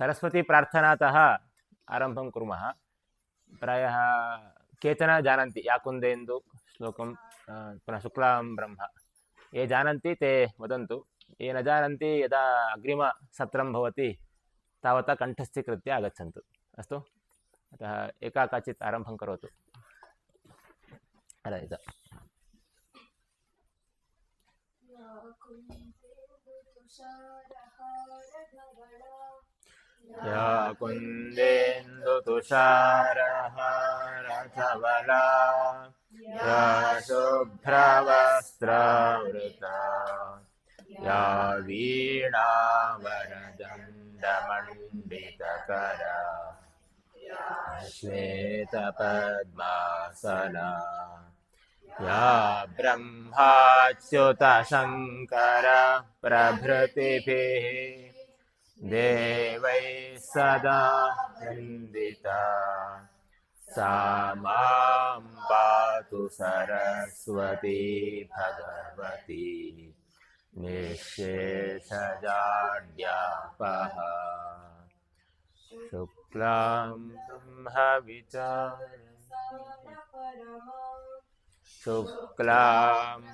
सरस्वतीप्रार्थनातः आरम्भं कुर्मः। प्रायः केचन जानन्ति या कुन्देन्दु श्लोकं पुनः शुक्लां ब्रह्म, ये जानन्ति ते वदन्तु, ये न जानन्ति यदा अग्रिमसत्रं भवति तावता कण्ठस्थीकृत्य आगच्छन्तु। अस्तु, अतः एका काचित् आरम्भं करोतु। या कुन्देन्दुतुषारहारधवला या शुभ्रवस्त्रावृता या वीणावरदण्डमण्डितकरा श्वेतपद्मासना या ब्रह्माच्युतशङ्कर प्रभृतिभिः देवैः सदा वन्दिता सा मां पातु सरस्वती भगवती निःशेषजाड्यापः। शुक्लां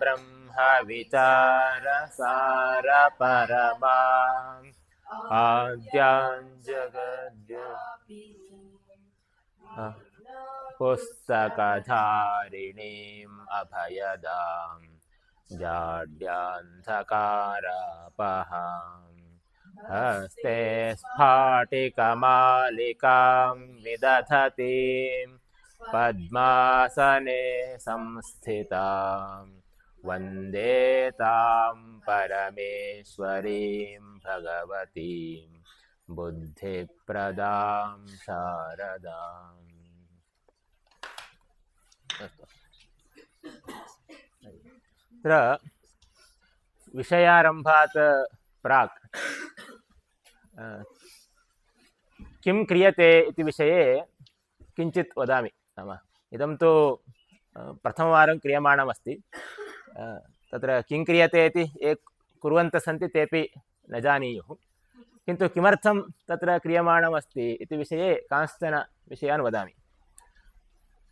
ब्रह्मविचारसारपरमाम् आद्यां पुस्तकधारिणीम् अभयदां जाड्यान्धकारापहाम् हस्ते स्फाटिकमालिकां विदधतीं पद्मासने संस्थितां वन्दे तां परमेश्वरीं भगवतीं बुद्धिप्रदां शारदाम्। अत्र विषयारम्भात् प्राक् किं क्रियते इति विषये किञ्चित् वदामि। नाम इदं तु प्रथमवारं क्रियमाणमस्ति। तत्र किं क्रियते इति ये कुर्वन्तः सन्ति तेपि न जानीयुः, किन्तु किमर्थं तत्र क्रियमाणमस्ति इति विषये कांश्चन विषयान् वदामि।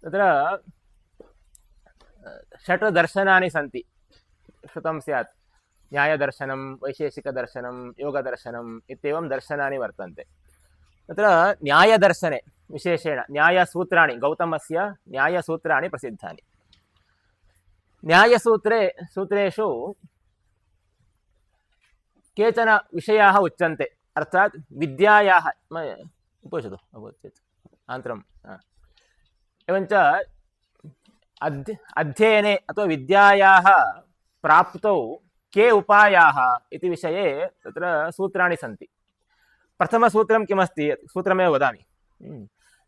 तत्र 6 दर्शनानि सन्ति, श्रुतं स्यात्। न्यायदर्शनं, वैशेषिकदर्शनं, योगदर्शनम् इत्येवं दर्शनानि वर्तन्ते। तत्र न्यायदर्शने विशेषेण न्यायसूत्राणि, गौतमस्य न्यायसूत्राणि प्रसिद्धानि। न्यायसूत्रेषु केचन विषयाः उच्यन्ते, अर्थात् विद्यायाः उपविशतु अभवत् चेत् अनन्तरं एवञ्च अध्ययने अथवा विद्यायाः प्राप्तौ के उपायाः इति विषये तत्र सूत्राणि सन्ति। प्रथमसूत्रं किमस्ति, सूत्रमेव वदामि।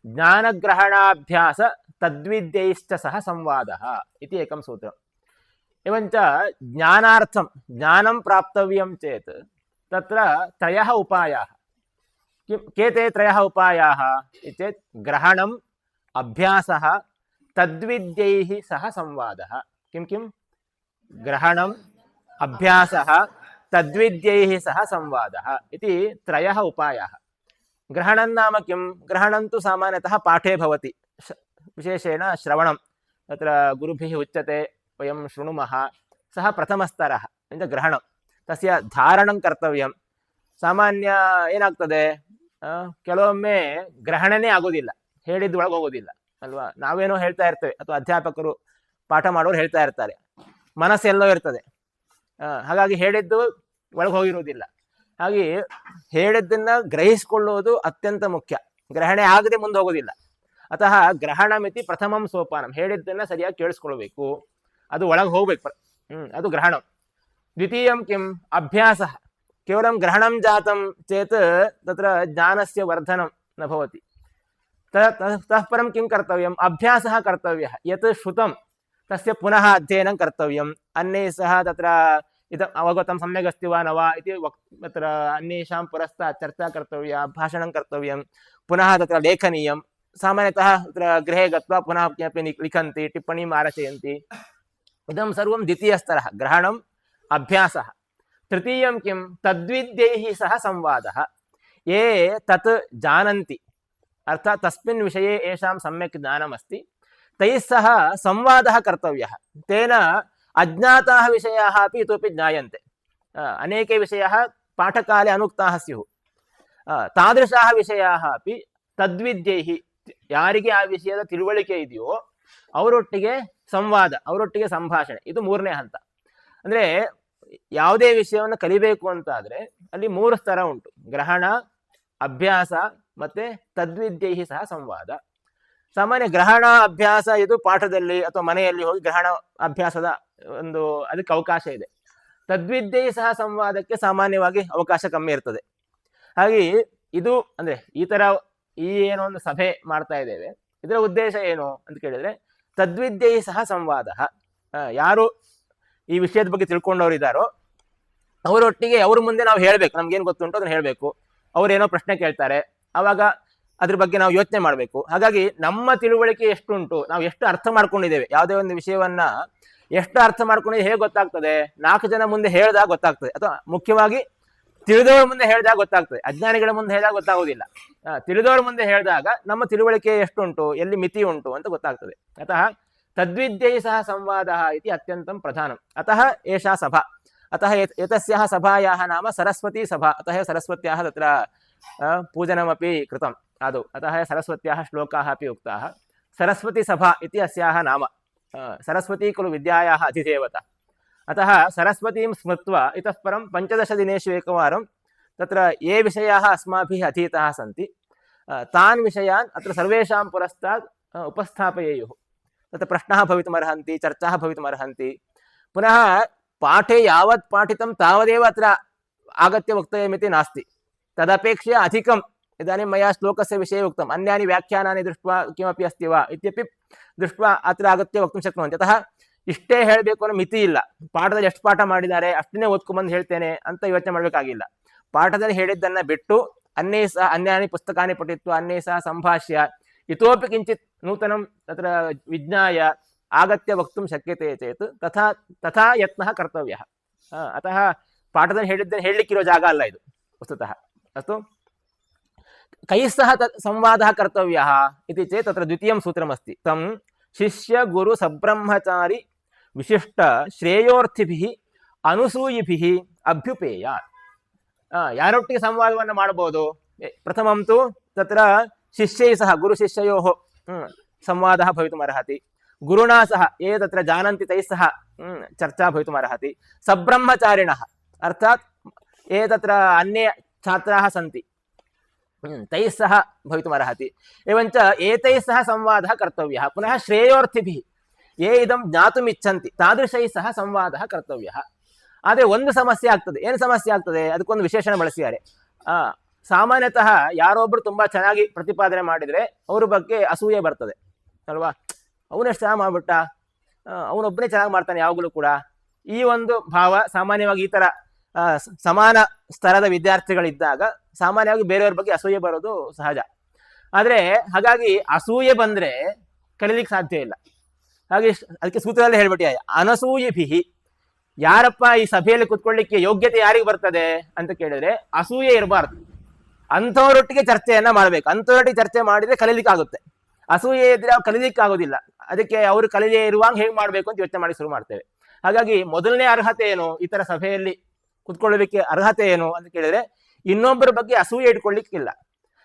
ज्ञानग्रहणाभ्यास तद्विद्यैश्च सह संवादः इति एकं सूत्रम्। एवञ्च ज्ञानार्थं ज्ञानं प्राप्तव्यं चेत् तत्र 3 उपायाः। के ते 3 उपायाः इति चेत् ग्रहणम्, अभ्यासः, तद्विद्यैः सह संवादः। किं ग्रहणम्, अभ्यासः, तद्विद्यैः सह संवादः इति 3 उपायाः। ग्रहणं नाम किं? ग्रहणं तु सामान्यतः पाठे भवति, विशेषेण श्रवणं। तत्र गुरुभिः उच्यते, वयं शृणुमः, सः प्रथमस्तरः ग्रहणं। तस्य धारणं कर्तव्यं। ಸಾಮಾನ್ಯ ಏನಾಗ್ತದೆ, ಕೆಲವೊಮ್ಮೆ ಗ್ರಹಣನೇ ಆಗೋದಿಲ್ಲ, ಹೇಳಿದ್ದು ಒಳಗೆ ಹೋಗೋದಿಲ್ಲ ಅಲ್ವಾ. ನಾವೇನೋ ಹೇಳ್ತಾ ಇರ್ತೇವೆ ಅಥವಾ ಅಧ್ಯಾಪಕರು ಪಾಠ ಮಾಡೋರು ಹೇಳ್ತಾ ಇರ್ತಾರೆ, ಮನಸ್ಸೆಲ್ಲೋ ಇರ್ತದೆ, ಹಾಗಾಗಿ ಹೇಳಿದ್ದು ಒಳಗೆ ಹೋಗಿರುವುದಿಲ್ಲ. ಹಾಗೆ ಹೇಳಿದ್ದನ್ನು ಗ್ರಹಿಸಿಕೊಳ್ಳುವುದು ಅತ್ಯಂತ ಮುಖ್ಯ. ಗ್ರಹಣೆ ಆಗದೆ ಮುಂದೆ ಹೋಗೋದಿಲ್ಲ. ಅತಃ ಗ್ರಹಣಮಿತಿ ಪ್ರಥಮಂ ಸೋಪಾನಂ. ಹೇಳಿದ್ದನ್ನು ಸರಿಯಾಗಿ ಕೇಳಿಸ್ಕೊಳ್ಬೇಕು, ಅದು ಒಳಗೆ ಹೋಗ್ಬೇಕು, ಅದು ಗ್ರಹಣಂ. ದ್ವಿತೀಯಂ ಕಿಂ? ಅಭ್ಯಾಸಃ. ಕೇವಲಂ ಗ್ರಹಣಂ ಜಾತಂ ಚೇತ್ ತತ್ರ ಜ್ಞಾನಸ್ಯ ವರ್ಧನಂ ನ ಭವತಿ. ततः परं किं कर्तव्यम्? अभ्यासः कर्तव्यः। यत् श्रुतं तस्य पुनः अध्ययनं कर्तव्यम्। अन्यैः सह तत्र इदम् अवगतं सम्यक् अस्ति वा न वा इति तत्र अन्येषां पुरस्तात् चर्चा कर्तव्या, भाषणं कर्तव्यं, पुनः तत्र लेखनीयं। सामान्यतः तत्र गृहे गत्वा पुनः किमपि लिखन्ति, टिप्पणीम् आरचयन्ति। इदं सर्वं द्वितीयस्तरः, ग्रहणम्, अभ्यासः। तृतीयं किं? तद्विद्यैः सह संवादः। ये तत् जानन्ति अर्थात् तस्मिन् विषये येषां सम्यक् ज्ञानमस्ति तैः सह संवादः कर्तव्यः। तेन अज्ञाताः विषयाः अपि इतोपि ज्ञायन्ते। अनेके विषयाः पाठकाले अनुक्ताः स्युः। तादृशाः विषयाः अपि तद्विद्यैः ಯಾರಿಗೆ ಆ ವಿಷಯದ ತಿಳುವಳಿಕೆ ಇದೆಯೋ ಅವರೊಟ್ಟಿಗೆ ಸಂವಾದ, ಅವರೊಟ್ಟಿಗೆ ಸಂಭಾಷಣೆ, ಇದು ಮೂರನೇ ಹಂತ. ಅಂದರೆ ಯಾವುದೇ ವಿಷಯವನ್ನು ಕಲಿಬೇಕು ಅಂತ ಆದರೆ ಅಲ್ಲಿ 3 ಸ್ತರ ಉಂಟು: ಗ್ರಹಣ, ಅಭ್ಯಾಸ ಮತ್ತು ತದ್ವಿದ್ಯೈಹಿ ಸಹ ಸಂವಾದ. ಸಾಮಾನ್ಯ ಗ್ರಹಣ ಅಭ್ಯಾಸ ಇದು ಪಾಠದಲ್ಲಿ ಅಥವಾ ಮನೆಯಲ್ಲಿ ಹೋಗಿ ಗ್ರಹಣ ಅಭ್ಯಾಸದ ಒಂದು ಅದಕ್ಕೆ ಅವಕಾಶ ಇದೆ. ತದ್ವಿದ್ಯೆಯು ಸಹ ಸಂವಾದಕ್ಕೆ ಸಾಮಾನ್ಯವಾಗಿ ಅವಕಾಶ ಕಮ್ಮಿ ಇರ್ತದೆ. ಹಾಗೆ ಇದು ಅಂದರೆ ಈ ಏನೋ ಒಂದು ಸಭೆ ಮಾಡ್ತಾ ಇದ್ದೇವೆ, ಇದರ ಉದ್ದೇಶ ಏನು ಅಂತ ಕೇಳಿದರೆ ತದ್ವಿದ್ಯೆಯು ಸಹ ಸಂವಾದ. ಯಾರು ಈ ವಿಷಯದ ಬಗ್ಗೆ ತಿಳ್ಕೊಂಡವ್ರು ಇದ್ದಾರೋ ಅವರೊಟ್ಟಿಗೆ ಅವ್ರ ಮುಂದೆ ನಾವು ಹೇಳಬೇಕು, ನಮ್ಗೇನು ಗೊತ್ತುಂಟು ಅದನ್ನು ಹೇಳಬೇಕು. ಅವರೇನೋ ಪ್ರಶ್ನೆ ಕೇಳ್ತಾರೆ, ಆವಾಗ ಅದ್ರ ಬಗ್ಗೆ ನಾವು ಯೋಚನೆ ಮಾಡಬೇಕು. ಹಾಗಾಗಿ ನಮ್ಮ ತಿಳುವಳಿಕೆ ಎಷ್ಟುಂಟು, ನಾವು ಎಷ್ಟು ಅರ್ಥ ಮಾಡ್ಕೊಂಡಿದ್ದೇವೆ, ಯಾವುದೇ ಒಂದು ವಿಷಯವನ್ನ ಎಷ್ಟು ಅರ್ಥ ಮಾಡ್ಕೊಂಡಿದ್ದೇವೆ ಹೇಗೆ ಗೊತ್ತಾಗ್ತದೆ? 4 ಜನ ಮುಂದೆ ಹೇಳಿದಾಗ ಗೊತ್ತಾಗ್ತದೆ, ಅಥವಾ ಮುಖ್ಯವಾಗಿ ತಿಳಿದವ್ರ ಮುಂದೆ ಹೇಳಿದಾಗ ಗೊತ್ತಾಗ್ತದೆ. ಅಜ್ಞಾನಿಗಳ ಮುಂದೆ ಹೇಳಿದಾಗ ಗೊತ್ತಾಗೋದಿಲ್ಲ. ತಿಳಿದವ್ರ ಮುಂದೆ ಹೇಳಿದಾಗ ನಮ್ಮ ತಿಳುವಳಿಕೆ ಎಷ್ಟುಂಟು, ಎಲ್ಲಿ ಮಿತಿ ಉಂಟು ಅಂತ ಗೊತ್ತಾಗ್ತದೆ. ಅತಃ ತದ್ವಿದ್ಯೈ ಸಹ ಸಂವಾದ ಇತಿ ಅತ್ಯಂತಂ ಪ್ರಧಾನಂ. ಅತಃ ಏಷಾ ಸಭಾ. ಅತಃ एतस्याः सभायाः नाम सरस्वती सभा. अतः सरस्वत्याः तत्र पूजनमपि कृतम् आदौ. अतः सरस्वत्याः श्लोकाः अपि उक्ताः. सरस्वती सभा इति अस्याः नाम. सरस्वती खलु विद्यायाः अधिदेवता. अतः सरस्वतीं स्मृत्वा इतः परं 15 दिनेषु एकवारं तत्र ये विषयाः अस्माभिः अधीताः सन्ति तान् विषयान् अत्र सर्वेषां पुरस्तात् उपस्थापयेयुः. तत्र प्रश्नाः भवितुमर्हन्ति, चर्चाः भवितुमर्हन्ति. पुनः पाठे यावत् पाठितं तावदेव अत्र आगत्य वक्तव्यमिति नास्ति. तदपेक्षया अधिकम् इदानीं मया श्लोकस्य विषये उक्तम्, अन्यानि व्याख्यानानि दृष्ट्वा किमपि अस्ति वा इत्यपि दृष्ट्वा अत्र आगत्य वक्तुं शक्नुवन्ति. अतः ಇಷ್ಟೇ ಹೇಳಬೇಕು ಅನ್ನೋ ಮಿತಿ ಇಲ್ಲ. ಪಾಠದಲ್ಲಿ ಎಷ್ಟು ಪಾಠ ಮಾಡಿದ್ದಾರೆ ಅಷ್ಟನ್ನೇ ಓದ್ಕೊಂಬಂದು ಹೇಳ್ತೇನೆ ಅಂತ ಯೋಚನೆ ಮಾಡಬೇಕಾಗಿಲ್ಲ. ಪಾಠದಲ್ಲಿ ಹೇಳಿದ್ದನ್ನು ಬಿಟ್ಟು ಅನ್ಯಾನಿ ಪುಸ್ತಕಾನಿ ಪಠಿತ್ವ ಅನ್ಯೇ ಸಹ ಸಂಭಾಷ್ಯ ಇತೋಪಿ ಕಿಂಚಿತ್ ನೂತನಂ ತತ್ರ ವಿಜ್ಞಾಯ ಆಗತ್ಯ ವಕ್ತುಂ ಶಕ್ಯತೆ ಚೇತ್ ತಥಾ ಯತ್ನಃ ಕರ್ತವ್ಯಃ. ಅತಃ ಪಾಠದಲ್ಲಿ ಹೇಳಿದ್ದನ್ನು ಹೇಳಲಿಕ್ಕಿರೋ ಜಾಗ ಅಲ್ಲ ಇದು ವಸ್ತುತಃ. ಅಸ್ತು ಕೈಃ ಸಹ ಸಂವಾದः ಕರ್ತವ್ಯः इति चेत् तत्र द्वितीयं सूत्रमस्ति. तं ಶಿಷ್ಯ ಗುರು ಸಬ್ರಹ್ಮಚಾರಿ ವಿಶಿಷ್ಟ ಶ್ರೇಯೋರ್ಥಿಭಿಃ ಅನುಸೂಯಿಭಿಃ ಅಭ್ಯುಪೇಯ. ಯಾರೊಟ್ಟಿಗೆ ಸಂವಾದವನ್ನು ಮಾಡಬಹುದು? ಪ್ರಥಮಂತು ತತ್ರ ಶಿಷ್ಯೈ ಸಹ ಗುರು ಶಿಷ್ಯಯೋಃ ಸಂವಾದः ಭವಿತುಮರ್ಹತಿ. ಗುರುಣಾ ಸಹ ये तत्र जानन्ति तैः सह चर्चा भवितुमर्हति. सब्रह्मचारिणः अर्थात् ये तत्र अन्ये छात्राः सन्ति तैः सह भवितुमर्हति. एवञ्च एतैः सह संवादः कर्तव्यः. पुनः श्रेयोर्थिभिः ये इदं ज्ञातुम् इच्छन्ति तादृशैः सह संवादः कर्तव्यः. ಆದರೆ ಒಂದು ಸಮಸ್ಯೆ ಆಗ್ತದೆ. ಏನು ಸಮಸ್ಯೆ ಆಗ್ತದೆ? ಅದಕ್ಕೊಂದು ವಿಶೇಷಣ ಬಳಸಿದ್ದಾರೆ. ಸಾಮಾನ್ಯತಃ ಯಾರೊಬ್ಬರು ತುಂಬ ಚೆನ್ನಾಗಿ ಪ್ರತಿಪಾದನೆ ಮಾಡಿದರೆ ಅವ್ರ ಬಗ್ಗೆ ಅಸೂಯೆ ಬರ್ತದೆ ಅಲ್ವಾ? ಅವನೆಷ್ಟು ಚೆನ್ನಾಗಿ ಮಾಡ್ಬಿಟ್ಟ, ಅವನೊಬ್ಬನೇ ಚೆನ್ನಾಗಿ ಮಾಡ್ತಾನೆ ಯಾವಾಗಲೂ ಕೂಡ. ಈ ಒಂದು ಭಾವ ಸಾಮಾನ್ಯವಾಗಿ ಈ ಥರ ಸಮಾನ ಸ್ತರದ ವಿದ್ಯಾರ್ಥಿಗಳಿದ್ದಾಗ ಸಾಮಾನ್ಯವಾಗಿ ಬೇರೆಯವ್ರ ಬಗ್ಗೆ ಅಸೂಯೆ ಬರೋದು ಸಹಜ. ಆದರೆ ಹಾಗಾಗಿ ಅಸೂಯೆ ಬಂದರೆ ಕಲೀಲಿಕ್ಕೆ ಸಾಧ್ಯ ಇಲ್ಲ. ಹಾಗೆ ಅದಕ್ಕೆ ಸೂತ್ರದಲ್ಲಿ ಹೇಳ್ಬಿಟ್ಟು ಅನಸೂಯಿಭಿಹಿ. ಯಾರಪ್ಪ ಈ ಸಭೆಯಲ್ಲಿ ಕುತ್ಕೊಳ್ಳಿಕ್ಕೆ ಯೋಗ್ಯತೆ ಯಾರಿಗೆ ಬರ್ತದೆ ಅಂತ ಕೇಳಿದ್ರೆ ಅಸೂಯೆ ಇರಬಾರ್ದು. ಅಂಥವರೊಟ್ಟಿಗೆ ಚರ್ಚೆಯನ್ನ ಮಾಡಬೇಕು. ಅಂಥವರೊಟ್ಟಿಗೆ ಚರ್ಚೆ ಮಾಡಿದ್ರೆ ಕಲೀಲಿಕ್ಕಾಗುತ್ತೆ. ಅಸೂಯೆ ಇದ್ರೆ ಅವ್ರು ಕಲೀಲಿಕ್ಕೆ ಆಗೋದಿಲ್ಲ. ಅದಕ್ಕೆ ಅವರು ಕಲೀಲೇ ಇರುವಾಗ ಹೇಗೆ ಮಾಡಬೇಕು ಅಂತ ಯೋಚನೆ ಮಾಡಿ ಶುರು ಮಾಡ್ತೇವೆ. ಹಾಗಾಗಿ ಮೊದಲನೇ ಅರ್ಹತೆ ಏನು? ಈ ಥರ ಸಭೆಯಲ್ಲಿ ಕುತ್ಕೊಳ್ಳೋದಕ್ಕೆ ಅರ್ಹತೆ ಏನು ಅಂತ ಕೇಳಿದ್ರೆ ಇನ್ನೊಬ್ಬರ ಬಗ್ಗೆ ಅಸೂಯೆ ಇಟ್ಕೊಳ್ಳಿಕ್ಕಿಲ್ಲ.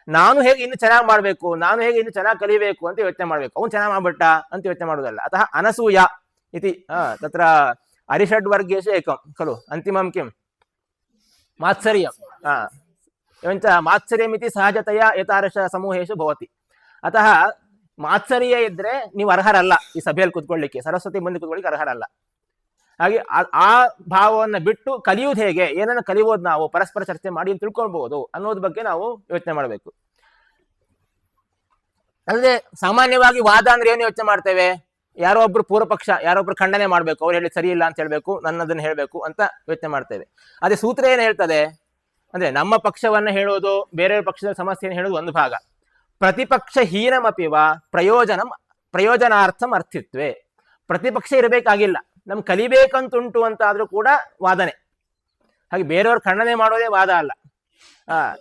ನಾನು ಹೇಗೆ ಇನ್ನು ಚೆನ್ನಾಗಿ ಮಾಡಬೇಕು, ನಾನು ಹೇಗೆ ಇನ್ನು ಚೆನ್ನಾಗಿ ಕಲಿಬೇಕು ಅಂತ ಯೋಚನೆ ಮಾಡಬೇಕು. ಅವ್ನು ಚೆನ್ನಾಗಿ ಮಾಡ್ಬಿಟ್ಟ ಅಂತ ಯೋಚನೆ ಮಾಡೋದಲ್ಲ. ಅತಃ ಅನಸೂಯ ಇತಿ ತತ್ರ ಅರಿಷಡ್ವರ್ಗೇಶು ಏಕಂ ಖಲು ಅಂತಿಮಂ ಕಿಂ ಮಾತ್ಸರ್ಯಂ. एवञ्च ಮಾತ್ಸರ್ಯಮಿತಿ ಸಹಜತೆಯ ಏತಾದೃಶ ಸಮೂಹೇಶು ಭವತಿ. ಅತಃ ಮಾತ್ಸರ್ಯ ಇದ್ರೆ ನೀವು ಅರ್ಹರಲ್ಲ ಈ ಸಭೆಯಲ್ಲಿ ಕುತ್ಕೊಳ್ಳಿಕ್ಕೆ, ಸರಸ್ವತಿ ಮುಂದೆ ಕುತ್ಕೊಳ್ಳಿಕ್ಕೆ ಅರ್ಹರಲ್ಲ. ಹಾಗೆ ಆ ಭಾವವನ್ನು ಬಿಟ್ಟು ಕಲಿಯುವುದು ಹೇಗೆ, ಏನನ್ನು ಕಲಿಯೋದು, ನಾವು ಪರಸ್ಪರ ಚರ್ಚೆ ಮಾಡಿ ತಿಳ್ಕೊಳ್ಬಹುದು ಅನ್ನೋದ್ರ ಬಗ್ಗೆ ನಾವು ಯೋಚನೆ ಮಾಡಬೇಕು. ಅಲ್ಲದೆ ಸಾಮಾನ್ಯವಾಗಿ ವಾದ ಅಂದ್ರೆ ಏನು ಯೋಚನೆ ಮಾಡ್ತೇವೆ? ಯಾರೋ ಒಬ್ರು ಪೂರ್ವ ಪಕ್ಷ, ಯಾರೊಬ್ರು ಖಂಡನೆ ಮಾಡಬೇಕು, ಅವ್ರು ಹೇಳಿ ಸರಿ ಇಲ್ಲ ಅಂತ ಹೇಳ್ಬೇಕು, ನನ್ನದನ್ನು ಹೇಳಬೇಕು ಅಂತ ಯೋಚನೆ ಮಾಡ್ತೇವೆ. ಅದೇ ಸೂತ್ರ ಏನು ಹೇಳ್ತದೆ ಅಂದ್ರೆ ನಮ್ಮ ಪಕ್ಷವನ್ನ ಹೇಳೋದು, ಬೇರೆಯವ್ರ ಪಕ್ಷದ ಸಮಸ್ಯೆಯನ್ನು ಹೇಳೋದು ಒಂದು ಭಾಗ. ಪ್ರತಿಪಕ್ಷ ಹೀನಮಪಿವ ಪ್ರಯೋಜನಾರ್ಥಂ ಅರ್ಥಿತ್ವೇ. ಪ್ರತಿಪಕ್ಷ ಇರಬೇಕಾಗಿಲ್ಲ, ನಮ್ಗೆ ಕಲಿಬೇಕಂತುಂಟು ಅಂತ ಆದ್ರೂ ಕೂಡ ವಾದನೆ. ಹಾಗೆ ಬೇರೆಯವ್ರ ಖಂಡನೆ ಮಾಡೋದೇ ವಾದ ಅಲ್ಲ.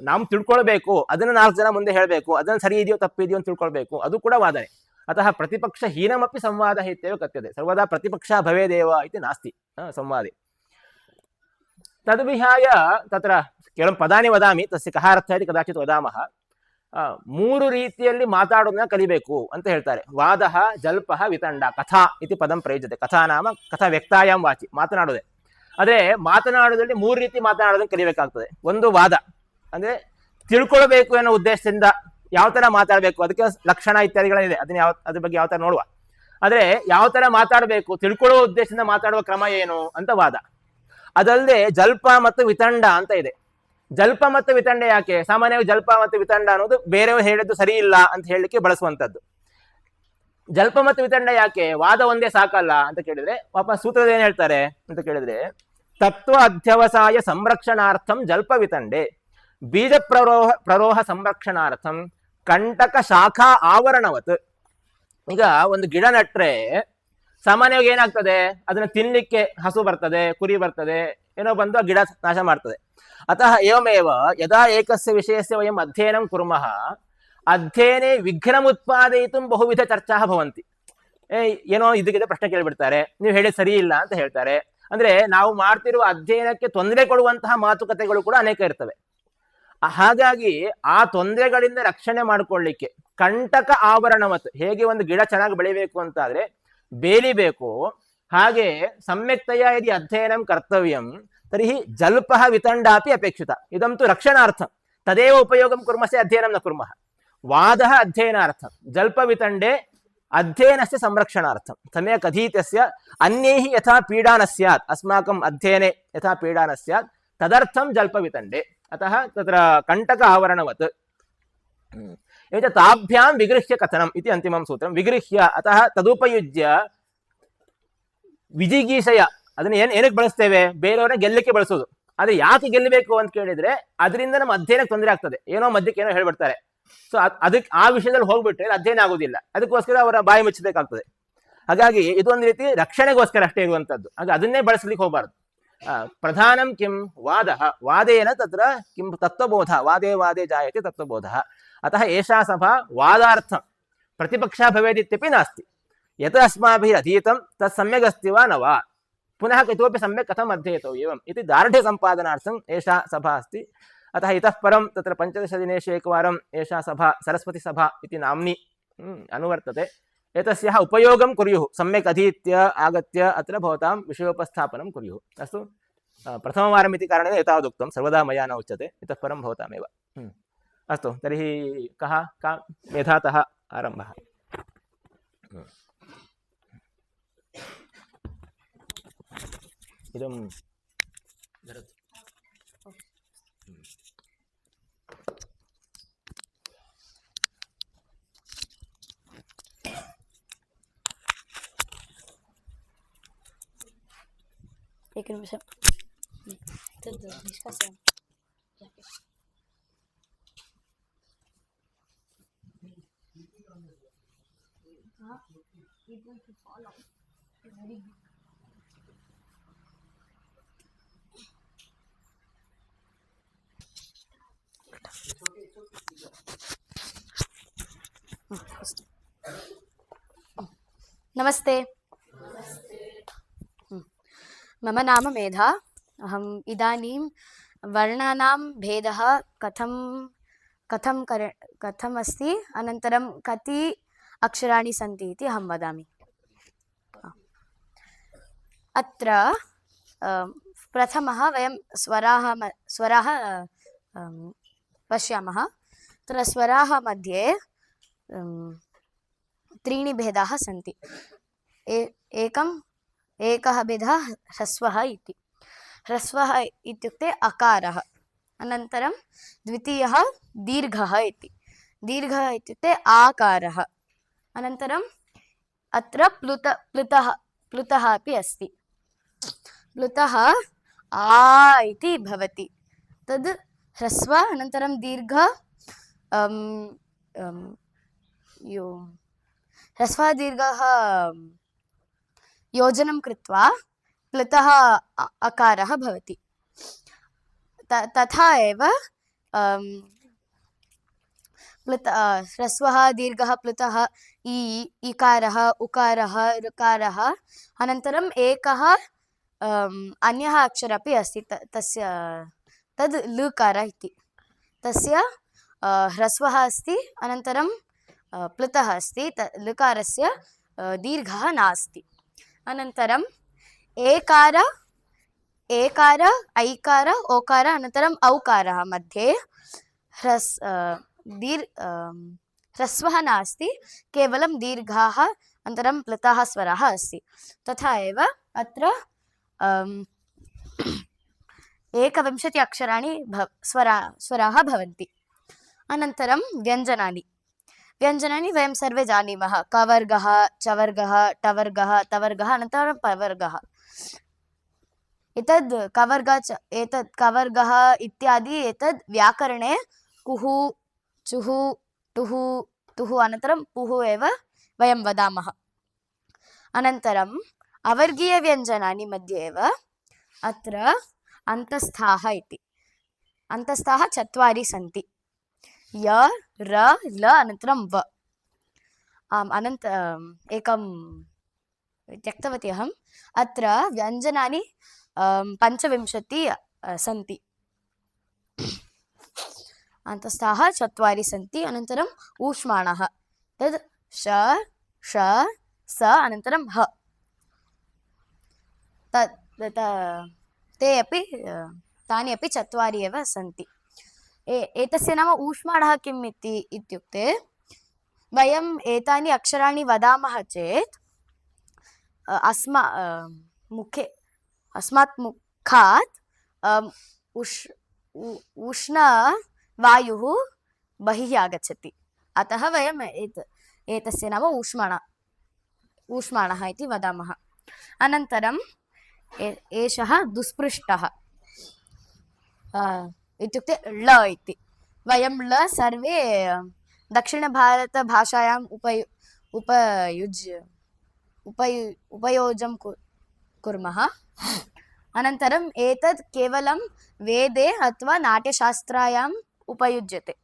ನಾವು ತಿಳ್ಕೊಳ್ಬೇಕು, ಅದನ್ನ 4 ಜನ ಮುಂದೆ ಹೇಳಬೇಕು, ಅದನ್ನ ಸರಿ ಇದೆಯೋ ತಪ್ಪಿದೆಯೋ ಅಂತ ತಿಳ್ಕೊಳ್ಬೇಕು, ಅದು ಕೂಡ ವಾದನೆ. ಅತಃ ಪ್ರತಿಪಕ್ಷ ಹೀನಮಪಿ ಸಂವಾದ ಇತ್ಯೇವ ಕಥ್ಯತೆ. ಸರ್ವದಾ ಪ್ರತಿಪಕ್ಷ ಭವೇದೇವ ಇತಿ ನಾಸ್ತಿ ಸಂವಾದೆ. ತದ್ವಿಹಾಯ ತತ್ರ ಕೇವಲ ಪದಾನಿ ವದಾಮಿ ತಸ್ಯ ಕಃ ಅರ್ಥಃ ಇತಿ ಕದಾಚಿತ್ ವದಾಮಃ. 3 ರೀತಿಯಲ್ಲಿ ಮಾತಾಡೋದನ್ನ ಕಲಿಬೇಕು ಅಂತ ಹೇಳ್ತಾರೆ. ವಾದಃ, ಜಲ್ಪಃ, ವಿತಂಡ. ಕಥಾ ಇತಿ ಪದಂ ಪ್ರಯುಜ್ಯತೆ. ಕಥಾ ನಾಮ ಕಥಾ ವ್ಯಕ್ತಾಯಾಮ್ ವಾಚಿ, ಮಾತನಾಡೋದೆ. ಆದ್ರೆ ಮಾತನಾಡೋದ್ರಲ್ಲಿ 3 ರೀತಿ ಮಾತನಾಡೋದನ್ನ ಕಲಿಬೇಕಾಗ್ತದೆ. ಒಂದು ವಾದ, ಅಂದ್ರೆ ತಿಳ್ಕೊಳ್ಬೇಕು ಅನ್ನೋ ಉದ್ದೇಶದಿಂದ ಯಾವ ತರ ಮಾತಾಡಬೇಕು, ಅದಕ್ಕೆ ಲಕ್ಷಣ ಇತ್ಯಾದಿಗಳಿದೆ, ಅದ್ರ ಬಗ್ಗೆ ಯಾವ ತರ ನೋಡುವ. ಆದ್ರೆ ಯಾವ ತರ ಮಾತಾಡಬೇಕು, ತಿಳ್ಕೊಳ್ಳುವ ಉದ್ದೇಶದಿಂದ ಮಾತಾಡುವ ಕ್ರಮ ಏನು ಅಂತ ವಾದ. ಅದಲ್ಲದೆ ಜಲ್ಪ ಮತ್ತು ವಿತಂಡ ಅಂತ ಇದೆ. ಜಲ್ಪ ಮತ್ತು ವಿತಂಡ ಯಾಕೆ? ಸಾಮಾನ್ಯವಾಗಿ ಜಲ್ಪ ಮತ್ತು ವಿತಂಡ ಅನ್ನೋದು ಬೇರೆಯವರು ಹೇಳಿದ್ದು ಸರಿ ಇಲ್ಲ ಅಂತ ಹೇಳಲಿಕ್ಕೆ ಬಳಸುವಂಥದ್ದು. ಜಲ್ಪ ಮತ್ತು ವಿತಂಡ ಯಾಕೆ? ವಾದ ಒಂದೇ ಸಾಕಲ್ಲ ಅಂತ ಕೇಳಿದ್ರೆ ವಾಪಸ್ ಸೂತ್ರದ ಏನ್ ಹೇಳ್ತಾರೆ ಅಂತ ಕೇಳಿದ್ರೆ, ತತ್ವ ಅಧ್ಯವಸಾಯ ಸಂರಕ್ಷಣಾರ್ಥಂ ಜಲ್ಪ ವಿತಂಡೆ, ಬೀಜ ಪ್ರರೋಹ ಸಂರಕ್ಷಣಾರ್ಥಂ ಕಂಟಕ ಶಾಖಾ ಆವರಣವತ್. ಈಗ ಒಂದು ಗಿಡ ನಟ್ರೆ ಸಾಮಾನ್ಯವಾಗಿ ಏನಾಗ್ತದೆ, ಅದನ್ನ ತಿನ್ಲಿಕ್ಕೆ ಹಸು ಬರ್ತದೆ, ಕುರಿ ಬರ್ತದೆ, ಏನೋ ಬಂದು ಆ ಗಿಡ ನಾಶ ಮಾಡ್ತದೆ. ಅತಃ ಏವಮೇವ ಯದಾ ಏಕಸ್ಯ ವಿಷಯಸ್ಯ ವಯಂ ಅಧ್ಯಯನಂ ಕುರ್ಮಃ ಅಧ್ಯಯನೆ ವಿಘ್ನಮುತ್ಪಾದಯಿತುಂ ಬಹುವಿಧ ಚರ್ಚಾ ಭವಂತಿ. ಏನೋ ಇದಕ್ಕಿದೆ ಪ್ರಶ್ನೆ ಕೇಳಿಬಿಡ್ತಾರೆ, ನೀವು ಹೇಳಿ ಸರಿ ಇಲ್ಲ ಅಂತ ಹೇಳ್ತಾರೆ. ಅಂದ್ರೆ ನಾವು ಮಾಡ್ತಿರುವ ಅಧ್ಯಯನಕ್ಕೆ ತೊಂದರೆ ಕೊಡುವಂತಹ ಮಾತುಕತೆಗಳು ಕೂಡ ಅನೇಕ ಇರ್ತವೆ. ಹಾಗಾಗಿ ಆ ತೊಂದರೆಗಳಿಂದ ರಕ್ಷಣೆ ಮಾಡಿಕೊಳ್ಳಿಕ್ಕೆ ಕಂಟಕ ಆವರಣವತ್, ಹೇಗೆ ಒಂದು ಗಿಡ ಚೆನ್ನಾಗಿ ಬೆಳಿಬೇಕು ಅಂತಾದ್ರೆ ಬೇಲಿಬೇಕು, ಹಾಗೆ ಸಮ್ಯಕ್ತಯ ಯದಿ ಅಧ್ಯಯನಂ ಕರ್ತವ್ಯಂ ತರ್ಹಿ ಜಲ್ಪಃ ವಿತಂಡಾಪಿ ಅಪೇಕ್ಷಿತ. ಇದಂತೂ ರಕ್ಷಣಾರ್ಥ, ತದೇವ ಉಪಯೋಗಂ ಕುರ್ಮಸ್ಯ ಅಧ್ಯಯನಂ ನ ಕುರ್ಮಃ. ವಾದಃ ಅಧ್ಯಯನಾರ್ಥಂ, ಜಲ್ಪ ವಿತಂಡೆ ಅಧ್ಯಯನಸ್ಯ ಸಂರಕ್ಷಣಾರ್ಥಂ, ಸಮ್ಯಕ್ ಅಧೀತಸ್ಯ ಅನ್ಯೈಃ ಯಥಾ ಪೀಡಾ ನ ಸ್ಯಾತ್, ಅಸ್ಮಾಕಂ ಅಧ್ಯಯನೆ ಯಥಾ ಪೀಡಾ ನ ಸ್ಯಾತ್ ತದರ್ಥಂ ಜಲ್ಪ ವಿತಂಡೆ. ಅತಃ ತತ್ರ ಕಂಟಕ ಆವರಣವತ್. ತಾಭ್ಯಾಂ ವಿಗೃಹ್ಯ ಕಥನಂ ಇತಿ ಅಂತಿಮಂ ಸೂತ್ರಂ. ವಿಗೃಹ್ಯ ಅತಃ ತದುಪಯುಜ್ಯ ವಿಜಿಗೀಷಯ, ಅದನ್ನ ಏನಕ್ಕೆ ಬಳಸ್ತೇವೆ? ಬೇರೆಯವರನ್ನ ಗೆಲ್ಲಕ್ಕೆ ಬಳಸೋದು. ಆದ್ರೆ ಯಾಕೆ ಗೆಲ್ಲಬೇಕು ಅಂತ ಕೇಳಿದ್ರೆ ಅದರಿಂದ ನಮ್ಮ ಅಧ್ಯಯನಕ್ಕೆ ತೊಂದರೆ ಆಗ್ತದೆ, ಏನೋ ಮಧ್ಯಕ್ಕೆ ಏನೋ ಹೇಳ್ಬಿಡ್ತಾರೆ. ಸೊ ಅದಕ್ಕೆ ಆ ವಿಷಯದಲ್ಲಿ ಹೋಗ್ಬಿಟ್ರೆ ಅಧ್ಯಯನ ಆಗೋದಿಲ್ಲ, ಅದಕ್ಕೋಸ್ಕರ ಅವರ ಬಾಯಿ ಮುಚ್ಚಬೇಕಾಗ್ತದೆ. ಹಾಗಾಗಿ ಇದೊಂದು ರೀತಿ ರಕ್ಷಣೆಗೋಸ್ಕರ ಅಷ್ಟೇ ಇರುವಂತದ್ದು. ಹಾಗೆ ಅದನ್ನೇ ಬಳಸಲಿಕ್ಕೆ ಹೋಗಬಾರ್ದು. ಪ್ರಧಾನಂ ಕಿಂ ವಾದ, ವಾದೇನ ತತ್ರ ಕಿಂ ತತ್ವಬೋಧ, ವಾದೇ ವಾದೇ ಜಾಯತೆ ತತ್ವಬೋಧ. ಅತಃ ಏಷಾ ಸಭಾ ವಾದಾರ್ಥ ಪ್ರತಿಪಕ್ಷ ಭವೇದಿತ್ಯಪಿ ನಾಸ್ತಿ. ಯತ್ ಅಸ್ಮಾಭಿಃ ಅಧೀತಂ ತತ್ ಸಮ್ಯಕ್ ಅಸ್ತಿ ವಾ ನ ವಾ, ಪುನಃ ಇತೋಪಿ ಸಮ್ಯಕ್ ಕಥಂ ಅಧ್ಯೇತವ್ಯಂ ಇತಿ ದಾರ್ಢ್ಯ ಸಂಪಾದನಾರ್ಥಂ ಏಷಾ ಸಭಾ ಅಸ್ತಿ. अतः इतः परं तत्र 15 दिनेषु एकवारम् एषा सभा सरस्वती सभा इति नाम्नि अनुवर्तते. एतस्याः उपयोगं कुर्युः, सम्यक् अधीत्य आगत्य अत्र भवतां विषयोपस्थापनं कुर्युः. अस्तु, प्रथमवारम् इति कारणेन एतावदुक्तं, सर्वदा मया न उच्यते, इतः परं भवतामेव. अस्तु, तर्हि कः का मेधातः आरम्भः? इदं धरतु. एक निमिष निष्कासयामि. नमस्ते. मम नाम मेधा. अहम् इदानीं वर्णानां भेदः कथम् अस्ति, अनन्तरं कति अक्षराणि सन्ति इति अहं वदामि. अत्र प्रथमः वयं स्वराः पश्यामः. तत्र स्वराः मध्ये 3 भेदाः सन्ति. एकः भेदः ह्रस्वः इति. ह्रस्वः इत्युक्ते अकारः. अनन्तरं द्वितीयः दीर्घः इति. दीर्घः इत्युक्ते आकारः. अनन्तरम् अत्र प्लुतः अपि अस्ति. प्लुतः आ इति भवति. तद् ह्रस्व, अनन्तरं दीर्घ, ह्रस्वः दीर्घः योजनं कृत्वा प्लुतः अकारः भवति. तथा एव प्लुत ह्रस्वः दीर्घः प्लुतः इकारः उकारः ऋकारः अनन्तरम् एकः अन्यः अक्षरः अपि अस्ति तस्य तद् लकार इति तस्य ह्रस्वः अस्ति अनन्तरं प्लुतः अस्ति लकारस्य दीर्घः नास्ति अनन्तरम् एकार ऐकार ओकार अनन्तरम् औकारः मध्ये ह्रस्वः नास्ति केवलं दीर्घाः अनन्तरं प्लुतः स्वरः अस्ति तथा एव अत्र 21 अक्षराणि स्वराः भवन्ति अनन्तरं व्यञ्जनानि वयं सर्वे जानीमः कवर्गः चवर्गः टवर्गः तवर्गः अनन्तरं पवर्गः एतद् कवर्गः इत्यादि एतद् व्याकरणे कुः चुः टुः तुः अनन्तरं पुः एव वयं वदामः अनन्तरम् अवर्गीयव्यञ्जनानि मध्ये एव अत्र अन्तस्थाः 4 सन्ति य र ल अनन्तरं व एकं त्यक्तवती अहम् अत्र व्यञ्जनानि 25 सन्ति अन्तस्थाः 4 सन्ति अनन्तरम् ऊष्माणः तद् श ष स अनन्तरं ह तानि अपि 4 एव सन्ति एतस्य नाम ऊष्माणः किम् इत्युक्ते वयम् एतानि अक्षराणि वदामः चेत् अस्मात् मुखात् उष्णवायुः बहिः आगच्छति अतः वयम् एतस्य नाम ऊष्माणः इति वदामः अनन्तरम् एषः दुष्पृष्टः इत्युक्ते ल इति वयं ल सर्वे दक्षिणभारतभाषायाम् उपयोजं कुर्मः अनन्तरम् एतत् केवलं वेदे अथवा नाट्यशास्त्रायाम् उपयुज्यते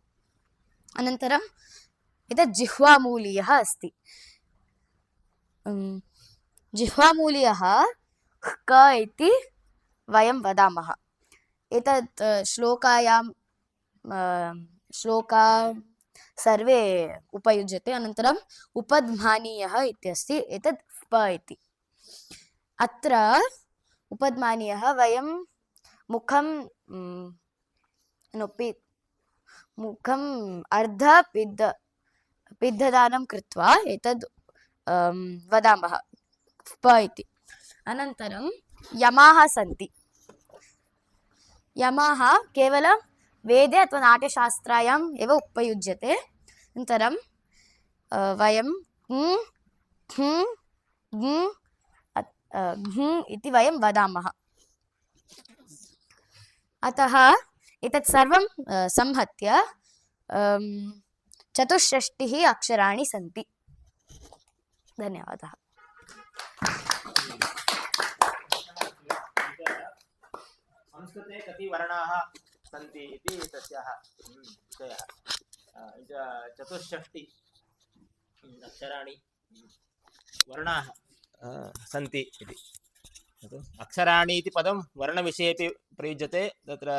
अनन्तरम् एतत् जिह्वामूलीयः अस्ति जिह्वामूलीयः क इति वयं वदामः एतत् श्लोका सर्वे उपयुज्यते अनन्तरम् उपध्मानीयः इत्यस्ति एतत् प इति अत्र उपध्मानीयः वयं मुखम् पिद्धदानं कृत्वा एतद् वदामः प इति अनन्तरं यमाः सन्ति यमाः केवलं वेदे अथवा नाट्यशास्त्रायाम् एव उपयुज्यते अनन्तरं वयं इति वयं वदामः अतः एतत् सर्वं संहत्य 64 अक्षराणि सन्ति धन्यवादः संस्कृते कति वर्णाः सन्ति इति तस्याः विषयः 64 अक्षराणि वर्णाः सन्ति इति अक्षराणि इति पदं वर्णविषये अपि प्रयुज्यते तत्र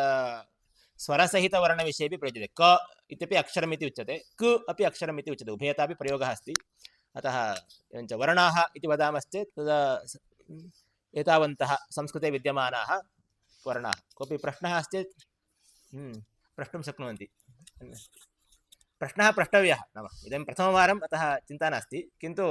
स्वरसहितवर्णविषये अपि प्रयुज्यते क इत्यपि अक्षरम् इति उच्यते क अपि अक्षरम् इति उच्यते उभयतापि प्रयोगः अस्ति अतः एवञ्च वर्णाः इति वदामश्चेत् तदा एतावन्तः संस्कृते विद्यमानाः वर्णाः कोऽपि प्रश्नः अस्ति चेत् प्रष्टुं शक्नुवन्ति प्रश्नः प्रष्टव्यः नाम इदानीं प्रथमवारम् अतः चिन्ता नास्ति किन्तु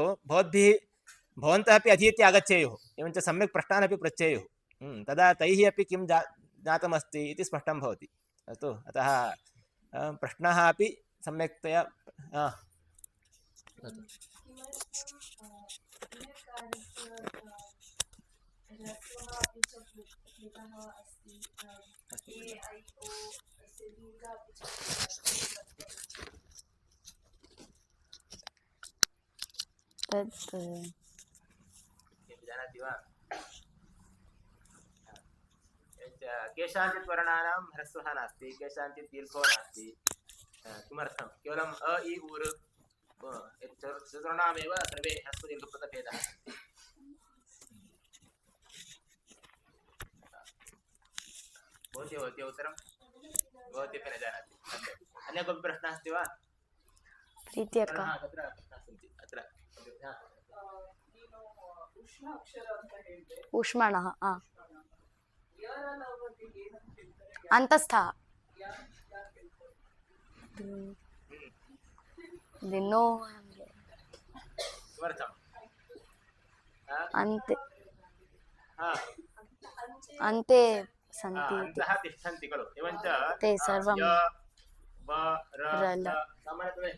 भवन्तः अपि अधीत्य आगच्छेयुः एवञ्च सम्यक् प्रश्नान् अपि पृच्छेयुः तदा तैः अपि किं ज्ञातमस्ति इति स्पष्टं भवति अस्तु अतः प्रश्नाः अपि सम्यक्तया जानाति वा केषाञ्चित् वर्णानां ह्रस्वः नास्ति, केषाञ्चित् दीर्घो नास्ति। किमर्थं केवलम् अ इ ऊर् चतुर्णामेव सर्वे ह्रस्वदीर्घपदभेदाः सन्ति। भवती उत्तरं भवती अपि न जानाति। अन्य कोऽपि प्रश्नः अस्ति वा? प्रीत्यक्का तत्र प्रश्नाः सन्ति अत्र। ऊष्मणः ಅಂತಸ್ಥಃ दिनो किमर्थम्? अन्ते हा, अन्ते सन्ति इति अन्तः तिष्ठन्ति खलु। एवञ्च ते सर्वं य ब र ರಲ. ಸ ಸಾಮಾನ್ಯವಾಗಿ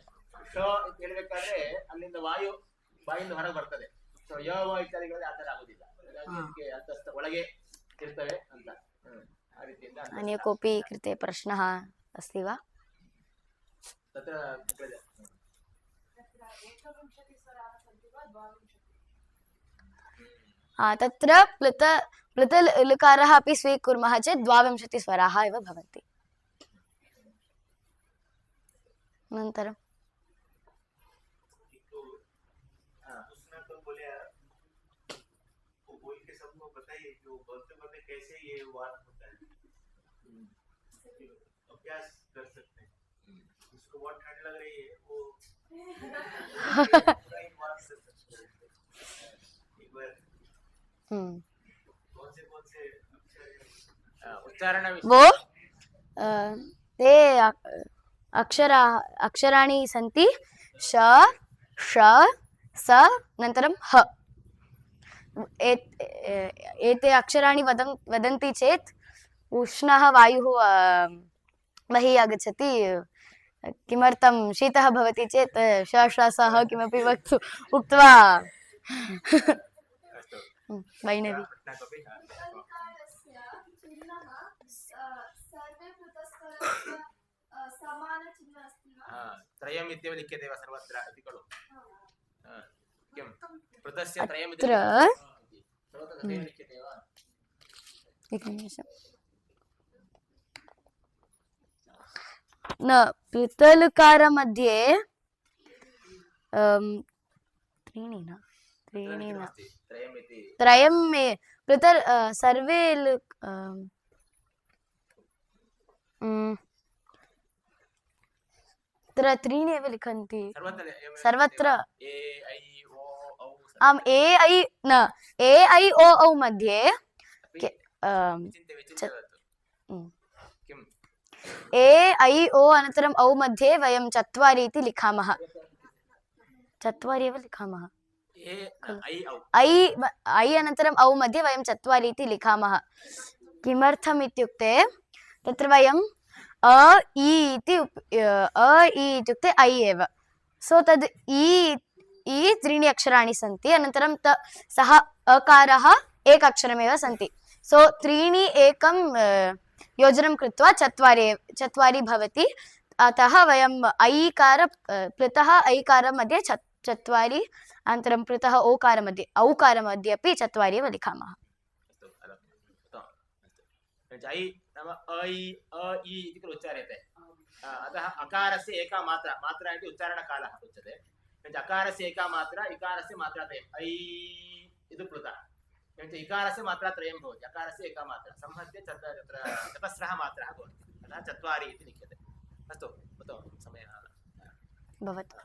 ಶ ಅಂತ ಹೇಳ್ಬೇಕಾದ್ರೆ ಅಲ್ಲಿಂದ ವಾಯು ಬಾಯಿಂದ ಹೊರಗೆ ಬರ್ತದೆ. ಸೊ ಯ ವ ಇತ್ಯಾದಿಗಳಲ್ಲಿ ಆ ಥರ ಆಗುದಿಲ್ಲ. ಹಾಗಾಗಿ ಇದಕ್ಕೆ ಅಂತಸ್ಥ ಒಳಗೆ ಇರ್ತವೆ ಅಂತ. ಆ ರೀತಿಯಿಂದ अन्य कोऽपि कृते प्रश्नः अस्ति वा? तत्र तत्र प्लुत लकारः अपि स्वीकुर्मः चेत् 22 स्वराः एव भवन्ति। अनन्तरं उच्चारण वो ते अक्षराणि सन्ति श ष स अनन्तरं ह। एते अक्षराणि वदन्ति चेत् उष्णः वायुः बहिः आगच्छति। किमर्थं शीतः भवति चेत् श श स ह किमपि उक्त्वा वैणवी त्रयम् इत्येव लिख्यते वा सर्वत्र इति खलु। किं पृथस्य त्रयम् इति सर्वत्र लिख्यते वा? न पृथलकार मध्ये त्रीणि न त्रयं पृथल सर्वे त्रीणि एव लिखन्ति सर्वत्र। आम् ए ऐ ओ औ मध्ये ए ऐ ओ अनन्तरम् औ मध्ये वयं चत्वारि इति लिखामः। चत्वारि एव लिखामः। ऐ अनन्तरम् औ मध्ये वयं चत्वारि इति लिखामः। किमर्थम् इत्युक्ते तत्र वयं अ इ इत्युक्ते ऐ एव। सो तद् इ त्रीणि अक्षराणि सन्ति। अनन्तरं सः अकारः एक अक्षरमेव सन्ति। सो त्रीणि एकं योजनं कृत्वा चत्वारि भवति। अतः वयं ऐकार पृतः ऐकार मध्ये चत्वारि अनन्तरं पृतः औकार मध्ये अपि चत्वारि एव लिखामः। ऐ नाम अ इ इति उच्चार्यते। अतः अकारस्य एका मात्रा इति उच्चारणकालः उच्यते। अकारस्य एका मात्रा इकारस्य मात्रात्रयम् ऐ इति प्लुतः। इकारस्य मात्रात्रयं भवति। अकारस्य एका मात्रा संहत्य चतस्रः मात्राः भवन्ति। अतः चत्वारि इति लिख्यते। अस्तु उत्तमं समयः भवतु।